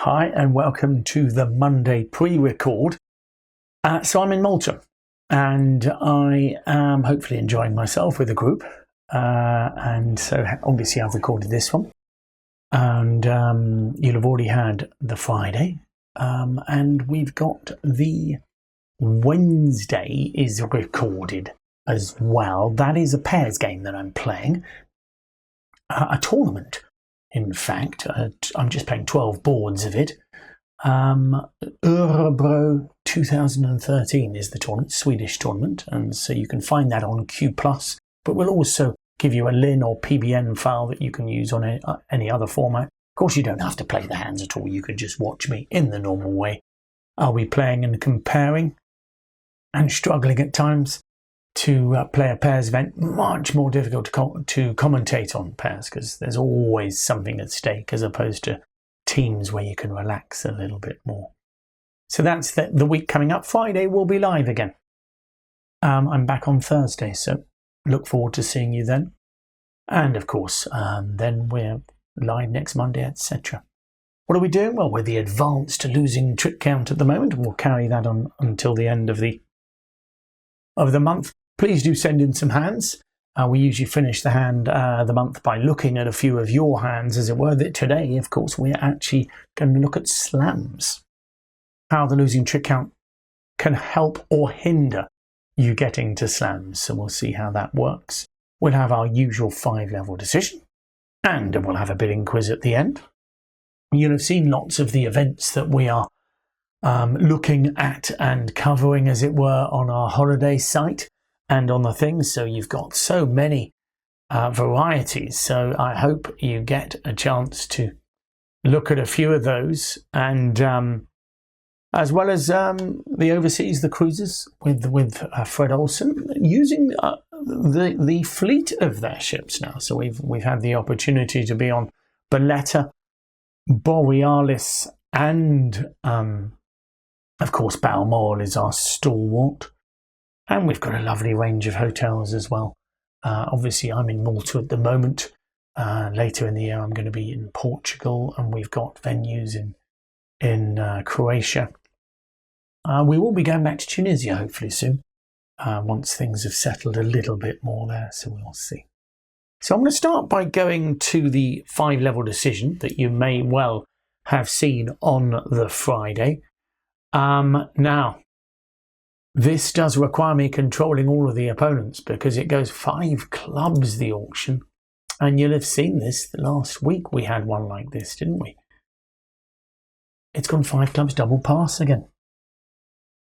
Hi and welcome to the Monday pre-record. So I'm in Malta and I am hopefully enjoying myself with a group. And so obviously I've recorded this one. And you'll have already had the Friday. And we've got the Wednesday is recorded as well. That is a pairs game that I'm playing. A tournament. In fact, I'm just playing 12 boards of it. Örebro 2013 is the tournament, Swedish tournament, and so you can find that on Q+, but we'll also give you a LIN or PBN file that you can use on any other format. Of course, you don't have to play the hands at all. You could just watch me in the normal way. I'll be playing and comparing and struggling at times to play a pairs event. Much more difficult to commentate on pairs because there's always something at stake as opposed to teams where you can relax a little bit more. So that's the week coming up. Friday we'll be live again. I'm back on Thursday, so look forward to seeing you then. And of course, then we're live next Monday, etc. What are we doing? Well, we're the advanced losing trick count at the moment. We'll carry that on until the end of the month. Please do send in some hands. We usually finish the month by looking at a few of your hands, as it were. Today, of course, we're actually going to look at slams. How the losing trick count can help or hinder you getting to slams. So we'll see how that works. We'll have our usual 5-level decision. And we'll have a bidding quiz at the end. You'll have seen lots of the events that we are looking at and covering, as it were, on our holiday site. And on the things, so you've got so many varieties. So I hope you get a chance to look at a few of those, and as well as the overseas, the cruises with Fred Olsen, using the fleet of their ships now. So we've had the opportunity to be on Barletta, Borealis, and of course Balmoral is our stalwart. And we've got a lovely range of hotels as well. Obviously, I'm in Malta at the moment. Later in the year, I'm going to be in Portugal, and we've got venues in Croatia. We will be going back to Tunisia, hopefully soon, once things have settled a little bit more there, so we'll see. So I'm going to start by going to the 5-level decision that you may well have seen on the Friday. Now, this does require me controlling all of the opponents because it goes 5 clubs, the auction. And you'll have seen this last week. We had one like this, didn't we? It's gone 5 clubs, double pass again.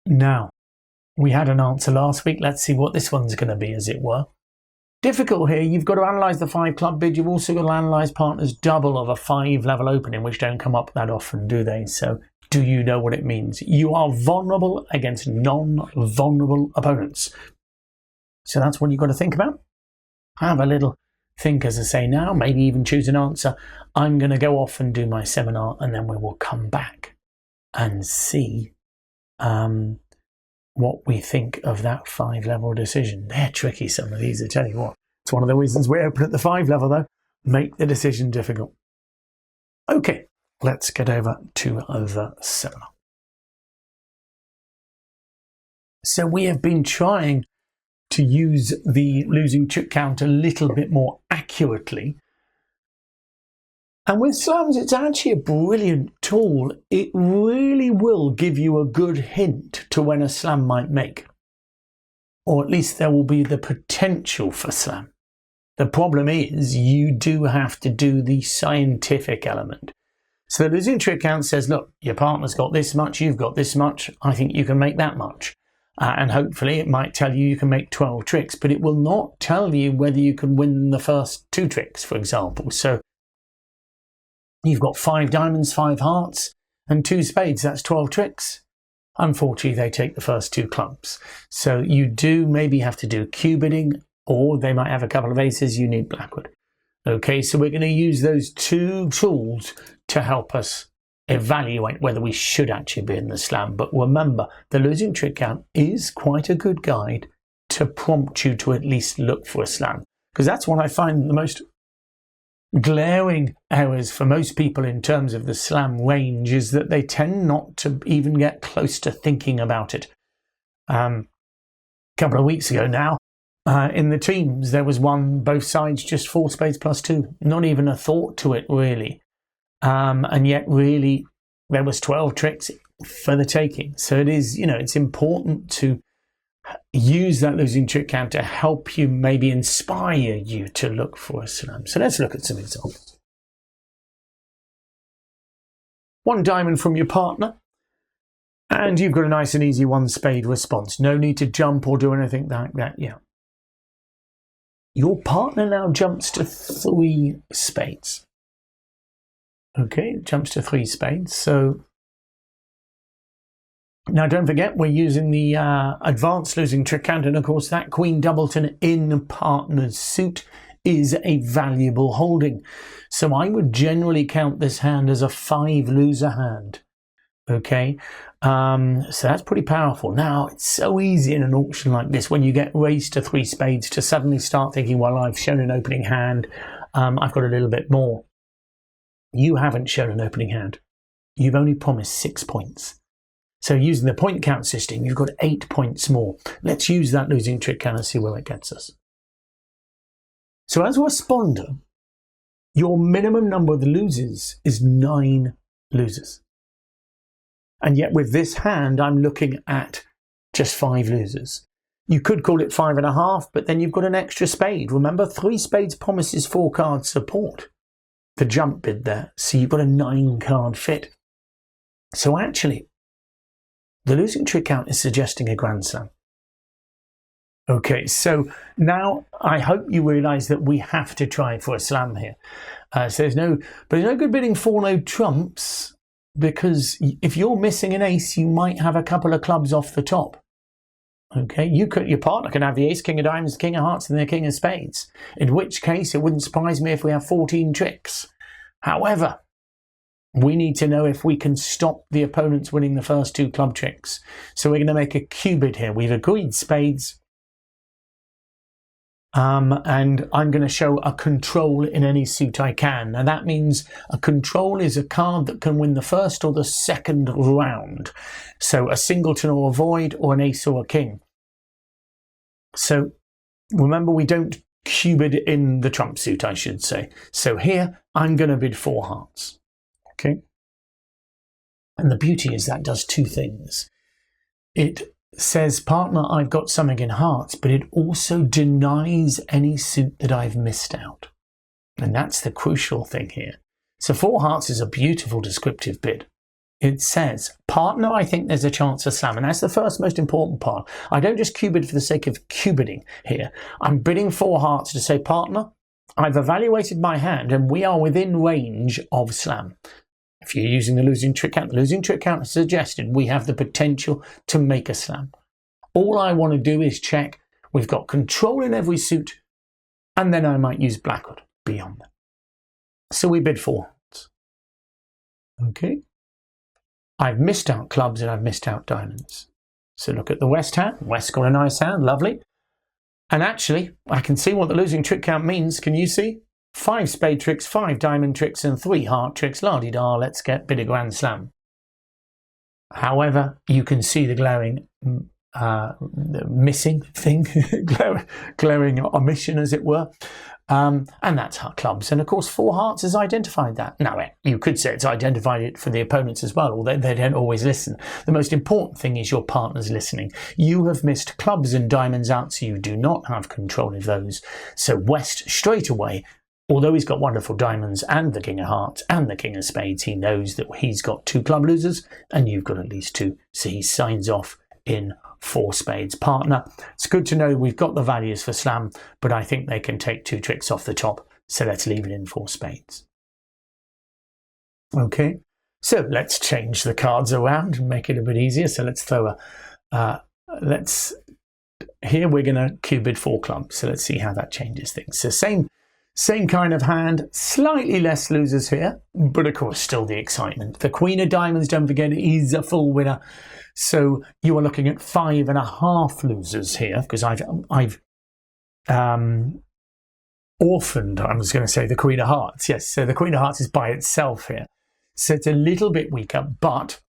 Now, we had an answer last week. Let's see what this one's going to be, as it were. Difficult here. You've got to analyse the 5-club bid. You've also got to analyse partners double of a 5-level opening, which don't come up that often, do they? So, do you know what it means? You are vulnerable against non-vulnerable opponents. So that's what you've got to think about. Have a little think, as I say now, maybe even choose an answer. I'm going to go off and do my seminar, and then we will come back and see what we think of that 5-level decision. They're tricky, some of these, I tell you what. It's one of the reasons we open at the 5-level, though. Make the decision difficult. Okay. Let's get over to the seminar. So we have been trying to use the losing trick count a little bit more accurately. And with slams, it's actually a brilliant tool. It really will give you a good hint to when a slam might make. Or at least there will be the potential for slam. The problem is you do have to do the scientific element. So the losing trick count says, look, your partner's got this much, you've got this much, I think you can make that much. And hopefully it might tell you can make 12 tricks, but it will not tell you whether you can win the first 2 tricks, for example. So you've got 5 diamonds, 5 hearts, and 2 spades, that's 12 tricks. Unfortunately, they take the first 2 clubs. So you do maybe have to do Q bidding, or they might have a couple of aces, you need Blackwood. Okay, so we're going to use those 2 tools to help us evaluate whether we should actually be in the slam. But remember, the losing trick count is quite a good guide to prompt you to at least look for a slam. Because that's what I find the most glaring errors for most people in terms of the slam range is that they tend not to even get close to thinking about it. A couple of weeks ago now, in the teams, there was one, both sides, just 4 spades plus 2. Not even a thought to it, really. And yet, really, there was 12 tricks for the taking. So it is, it's important to use that losing trick count to help you, maybe inspire you to look for a slam. So let's look at some examples. 1 diamond from your partner, and you've got a nice and easy 1 spade response. No need to jump or do anything like that. Yeah. Your partner now jumps to 3 spades. Okay, jumps to 3 spades. So now don't forget, we're using the advanced losing trick count, and of course that Queen Doubleton in partner's suit is a valuable holding. So I would generally count this hand as a 5 loser hand. Okay, so that's pretty powerful. Now, it's so easy in an auction like this when you get raised to 3 spades to suddenly start thinking, well, I've shown an opening hand, I've got a little bit more. You haven't shown an opening hand. You've only promised 6 points. So using the point count system, you've got 8 points more. Let's use that losing trick count and see where it gets us. So as a responder, your minimum number of the losers is 9 losers. And yet with this hand, I'm looking at just 5 losers. You could call it 5.5, but then you've got an extra spade. Remember, 3 spades promises 4 card support. The jump bid there. So you've got a 9 card fit. So actually, the losing trick count is suggesting a grand slam. Okay, so now I hope you realise that we have to try for a slam here. So there's no good bidding 4 no trumps, because if you're missing an ace, you might have a couple of clubs off the top. Okay, your partner can have the ace, king of diamonds, king of hearts, and the king of spades. In which case, it wouldn't surprise me if we have 14 tricks. However, we need to know if we can stop the opponents winning the first 2 club tricks. So we're going to make a Q bid here. We've agreed spades. And I'm going to show a control in any suit I can. Now that means a control is a card that can win the first or the second round. So a singleton or a void, or an ace or a king. So remember, we don't Q bid in the trump suit, I should say. So here I'm going to bid 4 hearts. Okay. And the beauty is that does 2 things. It says, partner, I've got something in hearts, but it also denies any suit that I've missed out. And that's the crucial thing here. So 4 hearts is a beautiful descriptive bid. It says, partner, I think there's a chance for slam. And that's the first most important part. I don't just Q bid for the sake of Q bidding here. I'm bidding 4 hearts to say, partner, I've evaluated my hand and we are within range of slam. If you're using the losing trick count has suggested we have the potential to make a slam. All I want to do is check we've got control in every suit, and then I might use blackwood beyond that. So we bid 4 hearts. Okay. I've missed out clubs and I've missed out diamonds. So look at the West hand. West got a nice hand, lovely. And actually, I can see what the losing trick count means. Can you see? 5 spade tricks, 5 diamond tricks, and 3 heart tricks. La-di-da, let's get bid a grand slam. However, you can see the glaring missing thing, glaring omission, as it were. And that's our clubs. And of course, 4 hearts has identified that. Now, you could say it's identified it for the opponents as well, although they don't always listen. The most important thing is your partner's listening. You have missed clubs and diamonds out, so you do not have control of those. So West, straight away, although he's got wonderful diamonds and the king of hearts and the king of spades, he knows that he's got 2 club losers and you've got at least 2. So he signs off in 4 spades. Partner, it's good to know we've got the values for slam, but I think they can take 2 tricks off the top. So let's leave it in 4 spades. Okay, so let's change the cards around and make it a bit easier. So let's throw here we're going to Q bid 4 clubs. So let's see how that changes things. So same kind of hand, slightly less losers here, but of course still the excitement. The Queen of Diamonds, don't forget, is a full winner. So you are looking at 5.5 losers here, because I've orphaned, I was going to say the Queen of Hearts. Yes, so the Queen of Hearts is by itself here. So it's a little bit weaker, but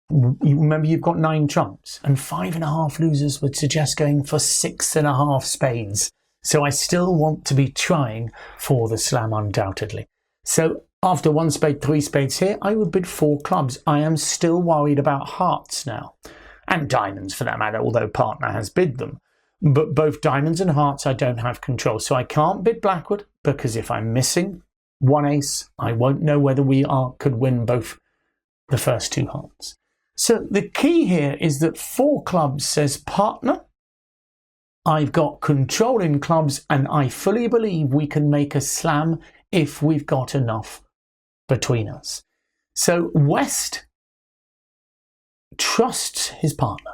you remember you've got 9 trumps and 5.5 losers would suggest going for 6.5 spades. So I still want to be trying for the slam undoubtedly. So after 1 spade, 3 spades here, I would bid 4 clubs. I am still worried about hearts now, and diamonds for that matter, although partner has bid them. But both diamonds and hearts I don't have control. So I can't bid Blackwood because if I'm missing 1 ace, I won't know whether we could win both the first 2 hearts. So the key here is that 4 clubs says partner. I've got control in clubs and I fully believe we can make a slam if we've got enough between us. So West trusts his partner.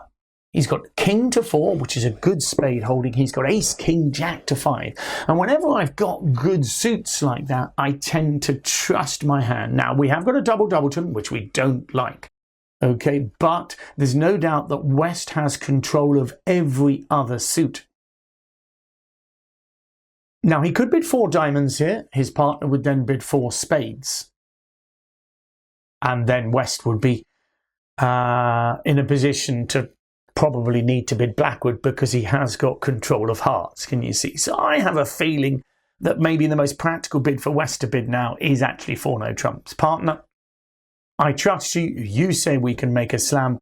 He's got king to 4, which is a good spade holding. He's got ace, king, jack to 5. And whenever I've got good suits like that, I tend to trust my hand. Now, we have got a double doubleton, which we don't like. Okay, but there's no doubt that West has control of every other suit. Now, he could bid 4 diamonds here. His partner would then bid 4 spades. And then West would be in a position to probably need to bid Blackwood because he has got control of hearts, can you see? So I have a feeling that maybe the most practical bid for West to bid now is actually 4 no trumps. Partner, I trust you. You say we can make a slam.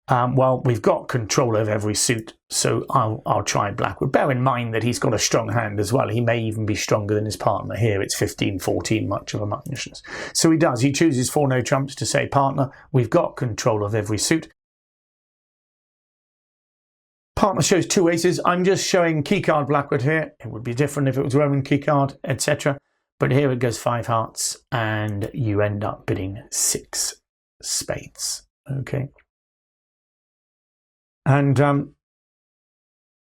Well, we've got control of every suit, so I'll try Blackwood. Bear in mind that he's got a strong hand as well. He may even be stronger than his partner. Here it's 15-14, much of a muchness. So he does. He chooses 4 no trumps to say, partner, we've got control of every suit. Partner shows 2 aces. I'm just showing keycard Blackwood here. It would be different if it was Roman keycard, etc. But here it goes 5 hearts, and you end up bidding 6 spades. Okay. And the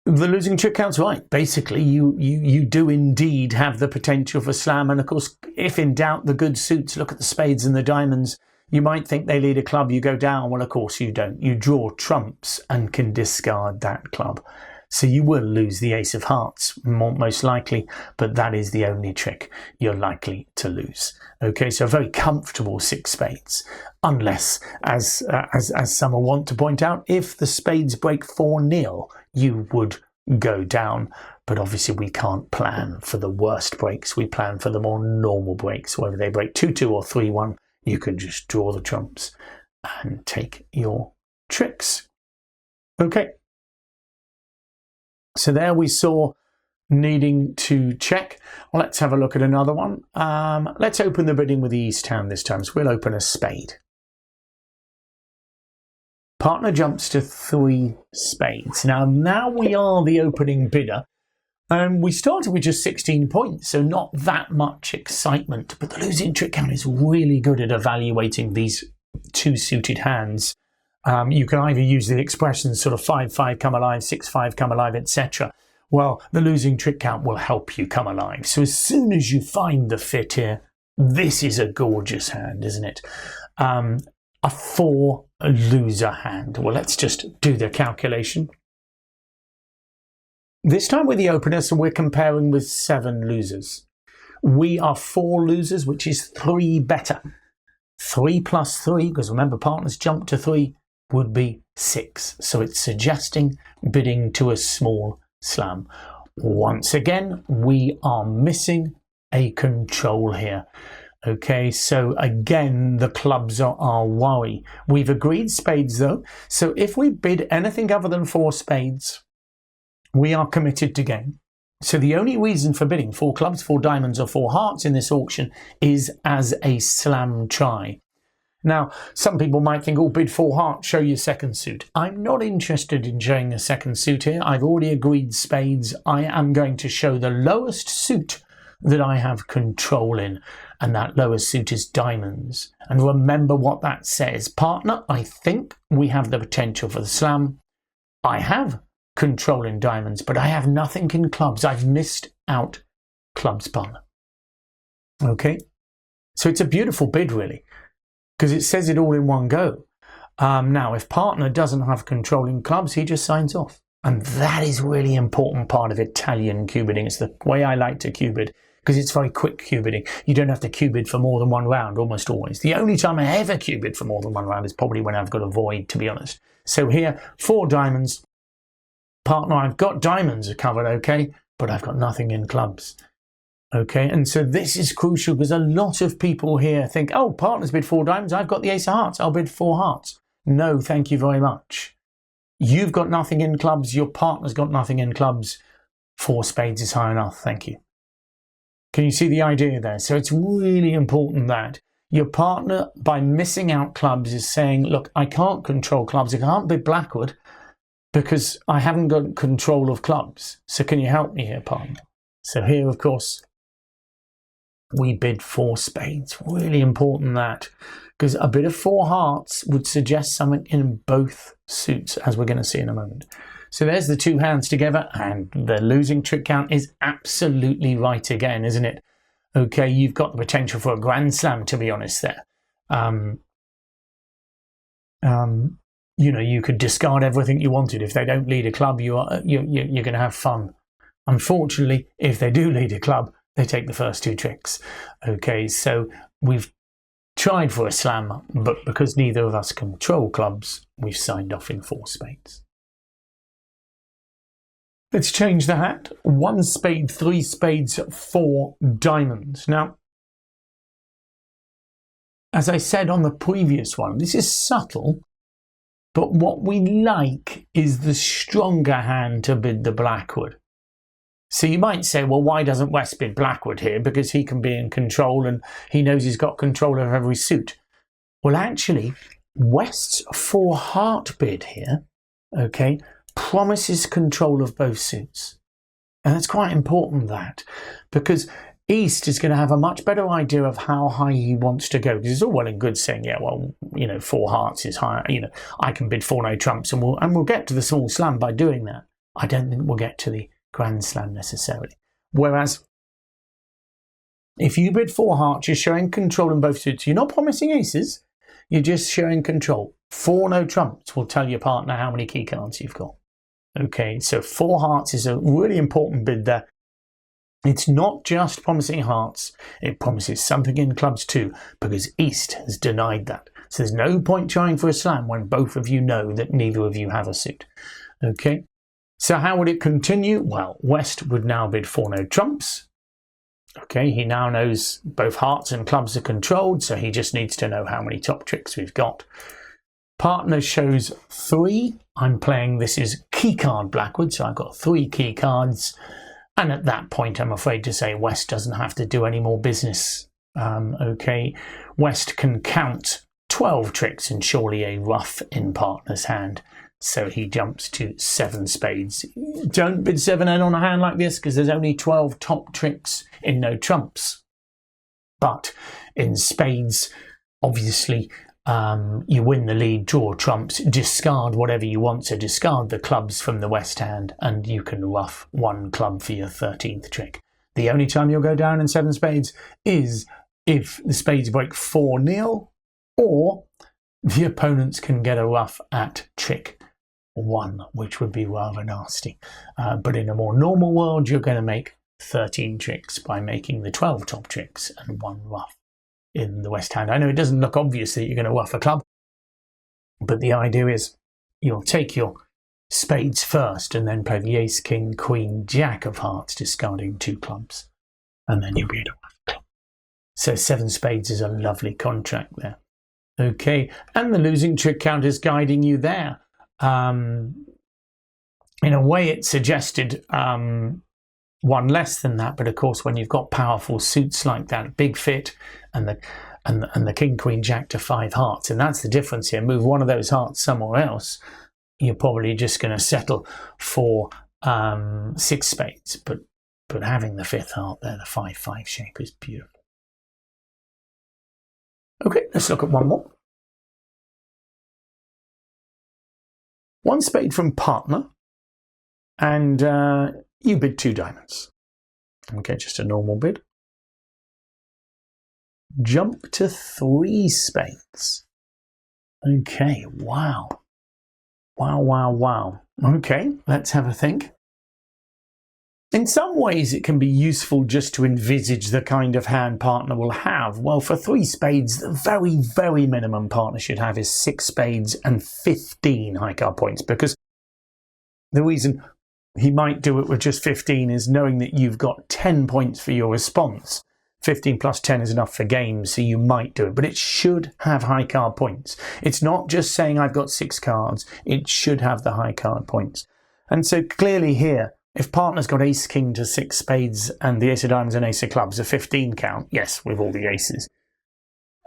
losing trick counts right. Basically, you do indeed have the potential for slam. And of course, if in doubt, the good suits, look at the spades and the diamonds. You might think they lead a club, you go down. Well, of course you don't. You draw trumps and can discard that club. So you will lose the ace of hearts, most likely, but that is the only trick you're likely to lose. Okay, so a very comfortable 6 spades, unless, as some will want to point out, if the spades break 4-0, you would go down. But obviously we can't plan for the worst breaks. We plan for the more normal breaks. Whether they break 2-2 or 3-1, you can just draw the trumps and take your tricks. Okay. So there we saw needing to check. Let's have a look at another one. Let's open the bidding with the East hand this time. So we'll open a spade. Partner jumps to 3 spades. Now we are the opening bidder. And we started with just 16 points, so not that much excitement. But the losing trick count is really good at evaluating these 2 suited hands. You can either use the expressions sort of 5-5 come alive, 6-5 come alive, etc. Well, the losing trick count will help you come alive. So as soon as you find the fit here, this is a gorgeous hand, isn't it? A 4 loser hand. Well, let's just do the calculation. This time with the opener, so we're comparing with 7 losers. We are 4 losers, which is 3 better. 3 plus 3, because remember partners jump to 3, would be 6. So it's suggesting bidding to a small slam. Once again, we are missing a control here. Okay, so again, the clubs are our worry. We've agreed spades though. So if we bid anything other than 4 spades, we are committed to gain. So the only reason for bidding 4 clubs, 4 diamonds or 4 hearts in this auction is as a slam try. Now, some people might think, oh, bid 4 hearts, show your second suit. I'm not interested in showing a second suit here. I've already agreed spades. I am going to show the lowest suit that I have control in, and that lowest suit is diamonds. And remember what that says. Partner, I think we have the potential for the slam. I have control in diamonds, but I have nothing in clubs. I've missed out clubs, partner. Okay, so it's a beautiful bid, really, because it says it all in one go. Now, if partner doesn't have control in clubs, he just signs off. And that is really important part of Italian cue bidding. It's the way I like to cue bid, because it's very quick cue bidding. You don't have to cue bid for more than one round, almost always. The only time I ever cue bid for more than one round is probably when I've got a void, to be honest. So here, 4 diamonds. Partner, I've got diamonds covered, okay, but I've got nothing in clubs. Okay, and so this is crucial because a lot of people here think, oh, partner's bid 4 diamonds, I've got the ace of hearts, I'll bid 4 hearts. No, thank you very much. You've got nothing in clubs, your partner's got nothing in clubs. 4 spades is high enough, thank you. Can you see the idea there? So it's really important that your partner, by missing out clubs, is saying, look, I can't control clubs, I can't bid Blackwood because I haven't got control of clubs. So can you help me here, partner? So here, of course, we bid 4 spades. Really important that, because a bid of 4 hearts would suggest something in both suits, as we're going to see in a moment. So there's the 2 hands together, and the losing trick count is absolutely right again, isn't it? Okay, you've got the potential for a grand slam, to be honest there. You know, you could discard everything you wanted. If they don't lead a club, you're going to have fun. Unfortunately, if they do lead a club, they take the first 2 tricks. Okay, so we've tried for a slam, but because neither of us control clubs, we've signed off in 4 spades. Let's change the hat. 1 spade, 3 spades, 4 diamonds. Now, as I said on the previous one, this is subtle, but what we like is the stronger hand to bid the Blackwood. So you might say, well, why doesn't West bid Blackwood here? Because he can be in control and he knows he's got control of every suit. Well, actually, West's 4 heart bid here, okay, promises control of both suits. And that's quite important, that, because East is going to have a much better idea of how high he wants to go. Because it's all well and good saying, yeah, well, you know, 4 hearts is higher. You know, I can bid 4 no trumps, and we'll get to the small slam by doing that. I don't think we'll get to the grand slam necessarily. Whereas if you bid 4 hearts, you're showing control in both suits. You're not promising aces, you're just showing control. 4 no trumps will tell your partner how many key cards you've got. Okay, so 4 hearts is a really important bid there. It's not just promising hearts, it promises something in clubs too, because East has denied that. So there's no point trying for a slam when both of you know that neither of you have a suit. Okay, so how would it continue? Well, West would now bid 4 no trumps. Okay, he now knows both hearts and clubs are controlled, so he just needs to know how many top tricks we've got. Partner shows 3. I'm playing, this is key card Blackwood, so I've got 3 key cards. And at that point, I'm afraid to say West doesn't have to do any more business. Okay, West can count 12 tricks and surely a ruff in partner's hand. So he jumps to 7 spades. Don't bid 7N on a hand like this because there's only 12 top tricks in no trumps. But in spades, obviously, you win the lead, draw trumps, discard whatever you want. So discard the clubs from the West hand and you can ruff 1 club for your 13th trick. The only time you'll go down in 7 spades is if the spades break 4-0 or the opponents can get a ruff at trick 1, which would be rather nasty. But in a more normal world, you're going to make 13 tricks by making the 12 top tricks and 1 ruff in the West hand. I know it doesn't look obvious that you're going to ruff a club, but the idea is you'll take your spades first and then play the ace, king, queen, jack of hearts, discarding 2 clubs, and then you'll be able to ruff a club. So 7 spades is a lovely contract there. Okay, and the losing trick count is guiding you there. In a way, it suggested 1 less than that, but of course, when you've got powerful suits like that, big fit, and the king, queen, jack to 5 hearts, and that's the difference here. Move 1 of those hearts somewhere else, you're probably just going to settle for 6 spades. But having the 5th heart there, the 5-5 shape, is beautiful. Okay, let's look at one more. 1 spade from partner, and you bid 2 diamonds. Okay, just a normal bid. Jump to 3 spades. Okay, wow. Wow. Okay, let's have a think. In some ways, it can be useful just to envisage the kind of hand partner will have. Well, for 3 spades, the very, very minimum partner should have is 6 spades and 15 high card points, because the reason he might do it with just 15 is knowing that you've got 10 points for your response. 15 plus 10 is enough for games, so you might do it, but it should have high card points. It's not just saying I've got 6 cards, it should have the high card points. And so clearly here, if partner's got ace king to 6 spades and the ace of diamonds and ace of clubs, a 15 count, yes, with all the aces,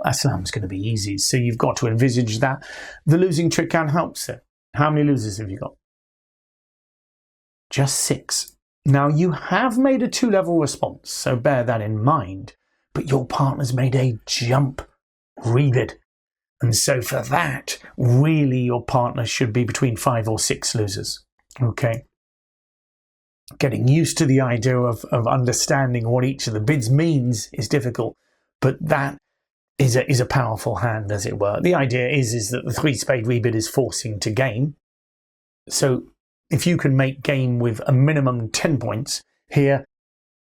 a slam's going to be easy. So you've got to envisage that. The losing trick count helps it. How many losers have you got? Just 6. Now you have made a 2-level response, so bear that in mind, but your partner's made a jump rebid. And so for that, really your partner should be between 5 or 6 losers. Okay. Getting used to the idea of understanding what each of the bids means is difficult, but that is a powerful hand, as it were. The idea is that the 3-spade rebid is forcing to game. So if you can make game with a minimum 10 points, here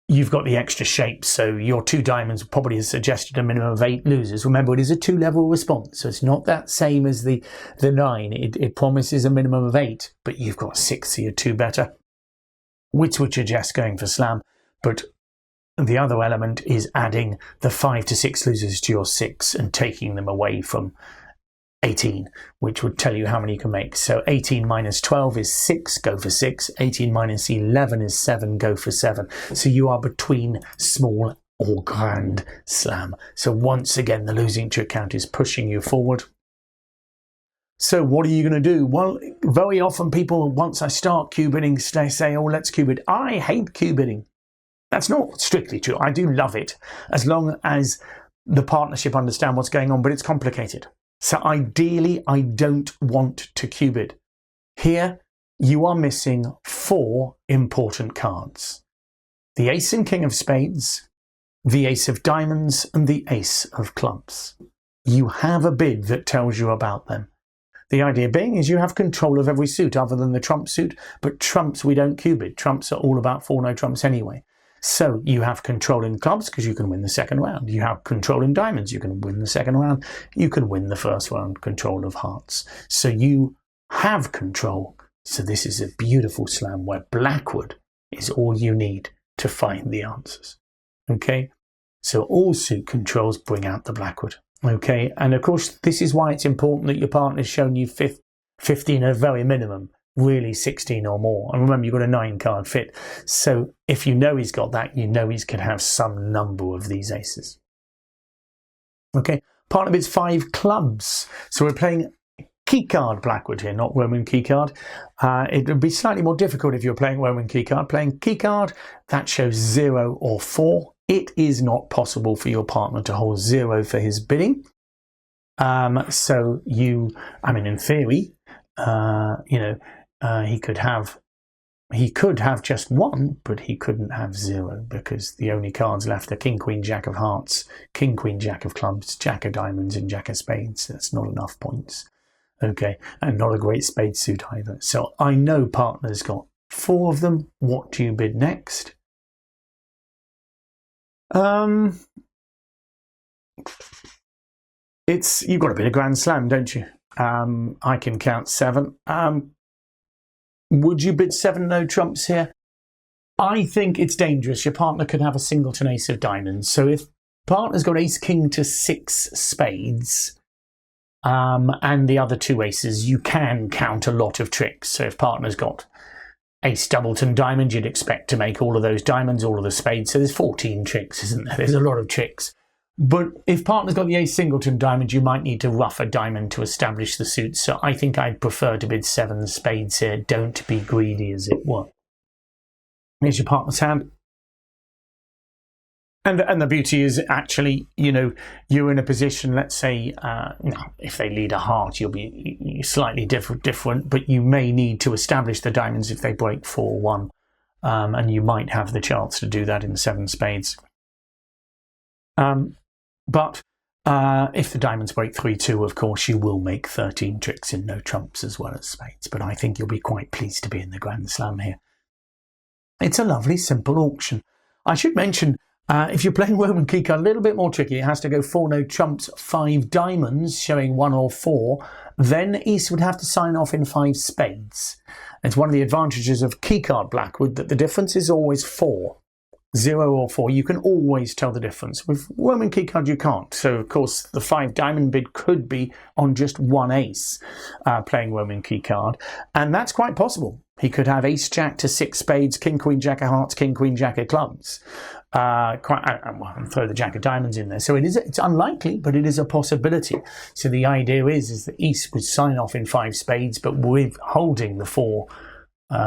you've got the extra shape, so your 2 diamonds probably has suggested a minimum of 8 losers. Remember, it is a 2-level response, so it's not that same as the 9. It promises a minimum of 8, but you've got 6, so you're 2 better, which would suggest going for slam. But the other element is adding the 5 to 6 losers to your 6 and taking them away from 18, which would tell you how many you can make. So 18 minus 12 is 6, go for 6. 18 minus 11 is 7, go for 7. So you are between small or grand slam. So once again, the losing trick count is pushing you forward. So what are you going to do? Well, very often people, once I start cue bidding, they say, oh, let's cue bid. I hate cue bidding. That's not strictly true. I do love it, as long as the partnership understand what's going on, but it's complicated. So ideally, I don't want to cue bid. Here, you are missing 4 important cards. The ace and king of spades, the ace of diamonds, and the ace of clubs. You have a bid that tells you about them. The idea being is you have control of every suit other than the trump suit, but trumps we don't cue bid. Trumps are all about 4 no trumps anyway. So you have control in clubs because you can win the second round. You have control in diamonds, you can win the second round. You can win the first round, control of hearts. So you have control. So this is a beautiful slam where blackwood is all you need to find the answers. Okay, so all suit controls bring out the blackwood. Okay, and of course this is why it's important that your partner's shown you 15 at a very minimum, really 16 or more. And remember, you've got a 9-card fit. So if you know he's got that, you know he's going to have some number of these aces. Okay, partner bids 5 clubs. So we're playing keycard blackwood here, not Roman keycard. It would be slightly more difficult if you're playing Roman keycard. Playing keycard, that shows 0 or 4. It is not possible for your partner to hold 0 for his bidding. So in theory, he could have just 1, but he couldn't have 0 because the only cards left are king, queen, jack of hearts, king, queen, jack of clubs, jack of diamonds, and jack of spades. That's not enough points. Okay, and not a great spade suit either. So I know partner's got 4 of them. What do you bid next? You've got a bit of grand slam, don't you? I can count 7. Would you bid 7 no trumps here? I think it's dangerous. Your partner could have a singleton ace of diamonds. So if partner's got ace king to 6 spades, and the other 2 aces, you can count a lot of tricks. So if partner's got ace doubleton diamond, you'd expect to make all of those diamonds, all of the spades. So there's 14 tricks, isn't there? There's a lot of tricks. But if partner's got the ace singleton diamond, you might need to rough a diamond to establish the suit. So I think I'd prefer to bid 7 spades here. Don't be greedy, as it were. Here's your partner's hand. And the beauty is actually, you're in a position, let's say, if they lead a heart, you'll be slightly different, but you may need to establish the diamonds if they break 4-1. And you might have the chance to do that in 7 spades. But If the diamonds break 3-2, of course, you will make 13 tricks in no trumps as well as spades. But I think you'll be quite pleased to be in the Grand Slam here. It's a lovely, simple auction. I should mention, if you're playing Roman keycard, a little bit more tricky. It has to go 4 no trumps, 5 diamonds, showing 1 or 4. Then East would have to sign off in 5 spades. It's one of the advantages of keycard Blackwood that the difference is always 4. 0 or 4, you can always tell the difference. With Roman keycard you can't. So of course the 5 diamond bid could be on just 1 ace playing Roman keycard, and that's quite possible. He could have ace jack to 6 spades, king queen jack of hearts, king queen jack of clubs, and throw the jack of diamonds in there. So it's unlikely, but it is a possibility. So the idea is that East would sign off in 5 spades, but with holding the 4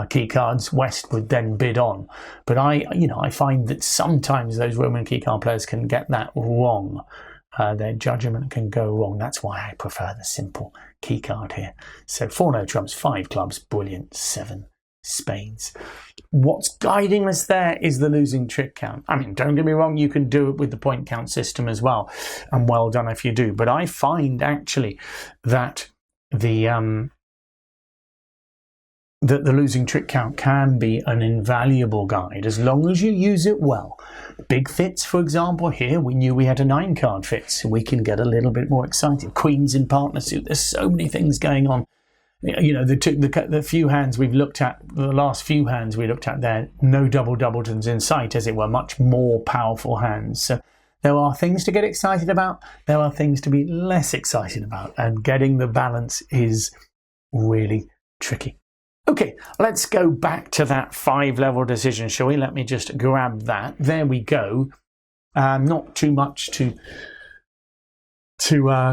key cards, West would then bid on. But I find that sometimes those Roman keycard players can get that wrong. Their judgment can go wrong. That's why I prefer the simple keycard here. So 4 no trumps, 5 clubs, brilliant, 7 spades. What's guiding us there is the losing trick count. I mean, don't get me wrong, you can do it with the point count system as well, and well done if you do. But I find actually that the losing trick count can be an invaluable guide as long as you use it well. Big fits, for example, here we knew we had a 9 card fit, so we can get a little bit more excited. Queens in partner suit, there's so many things going on. You know, the few hands we've looked at, the last few hands we looked at there, no doubletons in sight, as it were, much more powerful hands. So there are things to get excited about, there are things to be less excited about, and getting the balance is really tricky. Okay, let's go back to that 5-level decision, shall we? Let me just grab that. There we go. Not too much to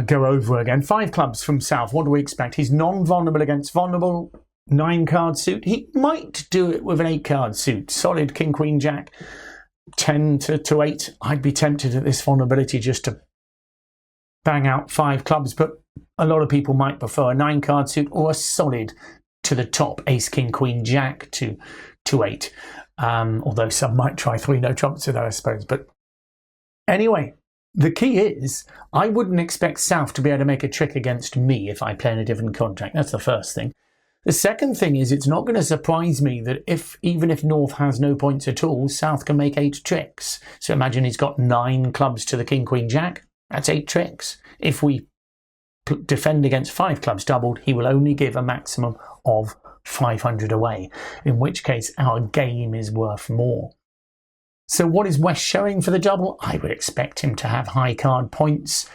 go over again. 5 clubs from South. What do we expect? He's non-vulnerable against vulnerable. 9-card suit. He might do it with an 8-card suit. Solid king, queen, jack. 10 to 8. I'd be tempted at this vulnerability just to bang out 5 clubs, but a lot of people might prefer a 9-card suit or a solid to the top, ace, king, queen, jack to 8. Although some might try 3 no trumps with that, I suppose. But anyway, the key is I wouldn't expect South to be able to make a trick against me if I play in a different contract. That's the first thing. The second thing is it's not going to surprise me that even if North has no points at all, South can make 8 tricks. So imagine he's got 9 clubs to the king, queen, jack. That's 8 tricks. If we defend against 5 clubs doubled, he will only give a maximum of 500 away, in which case our game is worth more. So what is West showing for the double? I would expect him to have high card points.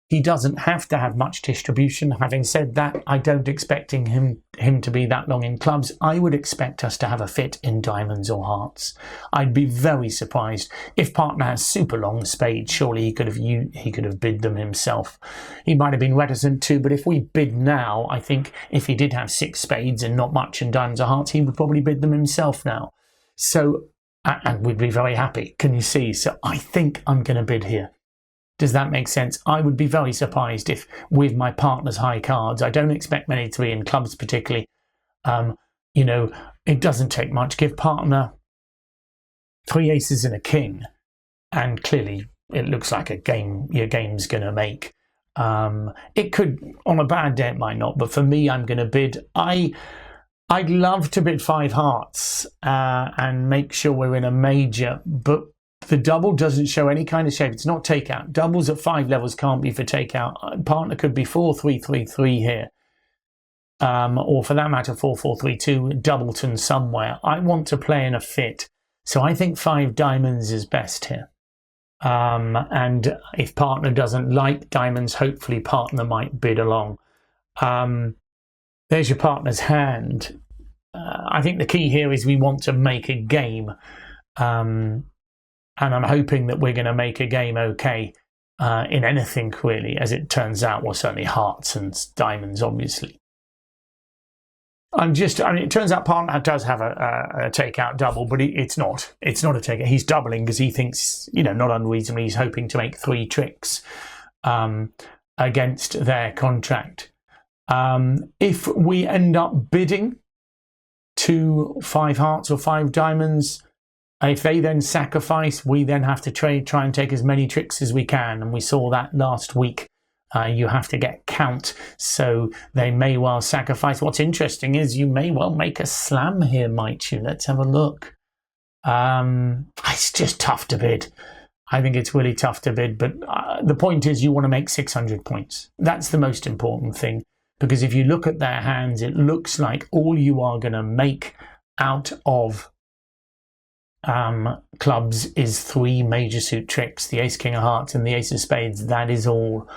He doesn't have to have much distribution. Having said that, I don't expect him to be that long in clubs. I would expect us to have a fit in diamonds or hearts. I'd be very surprised if partner has super long spades. Surely he could have bid them himself. He might have been reticent too, but if we bid now, I think if he did have 6 spades and not much in diamonds or hearts, he would probably bid them himself now. So, and we'd be very happy. Can you see? So I think I'm going to bid here. Does that make sense? I would be very surprised if, with my partner's high cards, I don't expect many to be in clubs particularly. It doesn't take much. Give partner 3 aces and a king, and clearly it looks like a game your game's going to make. It could, on a bad day, it might not, but for me, I'm going to bid. I'd love to bid 5 hearts and make sure we're in a major, but the double doesn't show any kind of shape. It's not takeout. Doubles at 5 levels can't be for takeout. Partner could be 4-3-3-3 here. Or for that matter, 4-4-3-2, doubleton somewhere. I want to play in a fit. So I think 5 diamonds is best here. And if partner doesn't like diamonds, hopefully partner might bid along. There's your partner's hand. I think the key here is we want to make a game. And I'm hoping that we're going to make a game okay in anything, really, as it turns out. Well, certainly hearts and diamonds, obviously. It turns out partner does have a takeout double, but it's not. It's not a takeout. He's doubling because he thinks, not unreasonably, he's hoping to make 3 tricks against their contract. If we end up bidding to 5 hearts or 5 diamonds, If they then sacrifice, we then have to try and take as many tricks as we can. And we saw that last week. You have to get count, so they may well sacrifice. What's interesting is you may well make a slam here, might you? Let's have a look. It's just tough to bid. I think it's really tough to bid, but the point is you want to make 600 points. That's the most important thing, because if you look at their hands, it looks like all you are going to make out of clubs is 3 major suit tricks, the ace, king of hearts and the ace of spades. That is all.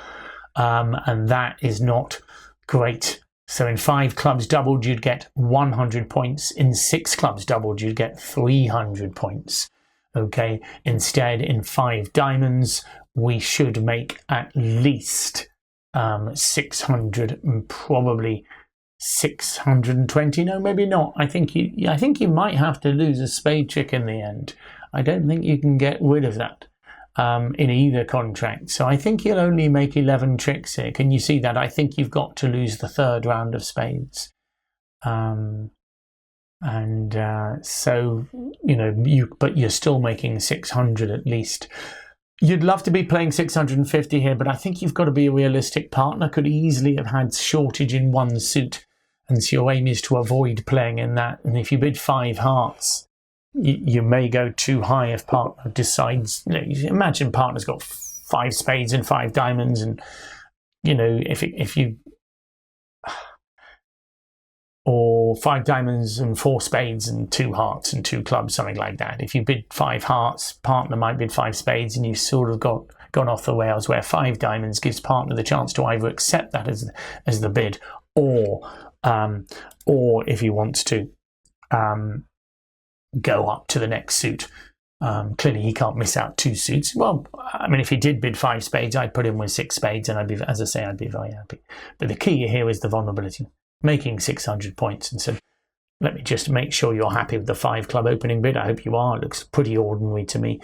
And that is not great. So in 5 clubs doubled, you'd get 100 points. In 6 clubs doubled, you'd get 300 points. Okay. Instead, in 5 diamonds, we should make at least 600 and probably 620. No, maybe not. I think you might have to lose a spade trick in the end. I don't think you can get rid of that. In either contract. So I think you'll only make 11 tricks here. Can you see that? I think you've got to lose the 3rd round of spades. So, but you're still making 600 at least. You'd love to be playing 650 here, but I think you've got to be a realistic. Partner could easily have had shortage in 1 suit. And so your aim is to avoid playing in that. And if you bid 5 hearts, you may go too high if partner decides. Imagine partner's got 5 spades and 5 diamonds, and if you or 5 diamonds and 4 spades and 2 hearts and 2 clubs, something like that. If you bid 5 hearts, partner might bid 5 spades, and you've sort of gone off the rails. Where 5 diamonds gives partner the chance to either accept that as the bid, or if he wants to. Go up to the next suit. Clearly he can't miss out 2 suits. Well, I mean, if he did bid 5 spades, I'd put him with 6 spades, and I'd be very happy. But the key here is the vulnerability, making 600 points. And so let me just make sure you're happy with the 5 club opening bid. I hope you are. It looks pretty ordinary to me.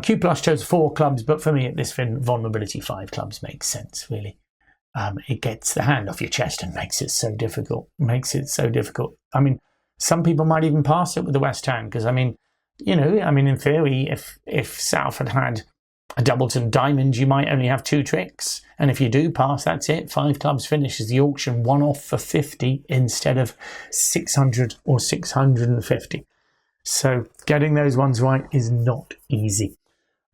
Q Plus chose 4 clubs, but for me at this vulnerability, 5 clubs makes sense, really. It gets the hand off your chest and makes it so difficult. I mean, some people might even pass it with the West hand, because in theory, if South had a doubles and diamonds, you might only have 2 tricks, and if you do pass, that's it. 5 clubs finishes the auction, 1 off for 50 instead of 600 or 650. So getting those ones right is not easy.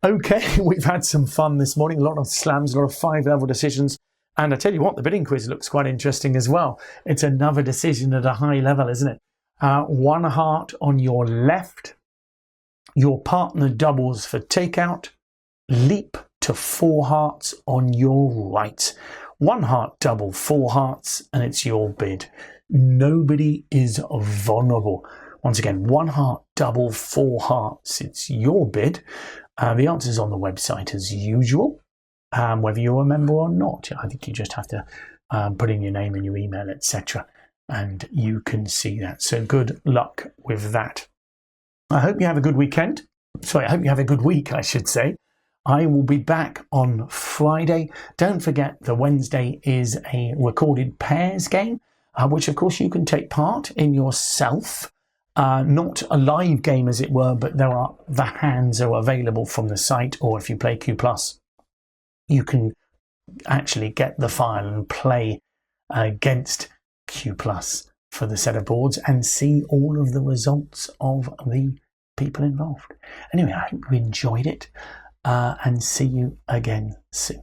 Okay, we've had some fun this morning. A lot of slams, a lot of 5-level decisions. And I tell you what, the bidding quiz looks quite interesting as well. It's another decision at a high level, isn't it? 1 heart on your left. Your partner doubles for takeout. Leap to 4 hearts on your right. 1 heart double, 4 hearts, and it's your bid. Nobody is vulnerable. Once again, 1 heart double, 4 hearts. It's your bid. The answer's on the website as usual. Whether you're a member or not, I think you just have to put in your name and your email, etc., and you can see that. So good luck with that. I hope you have a good weekend. I hope you have a good week, I should say. I will be back on Friday. Don't forget the Wednesday is a recorded pairs game, which of course you can take part in yourself. Not a live game as it were, but the hands are available from the site, or if you play Q+, you can actually get the file and play against Q+ for the set of boards and see all of the results of the people involved. Anyway, I hope you enjoyed it, and see you again soon.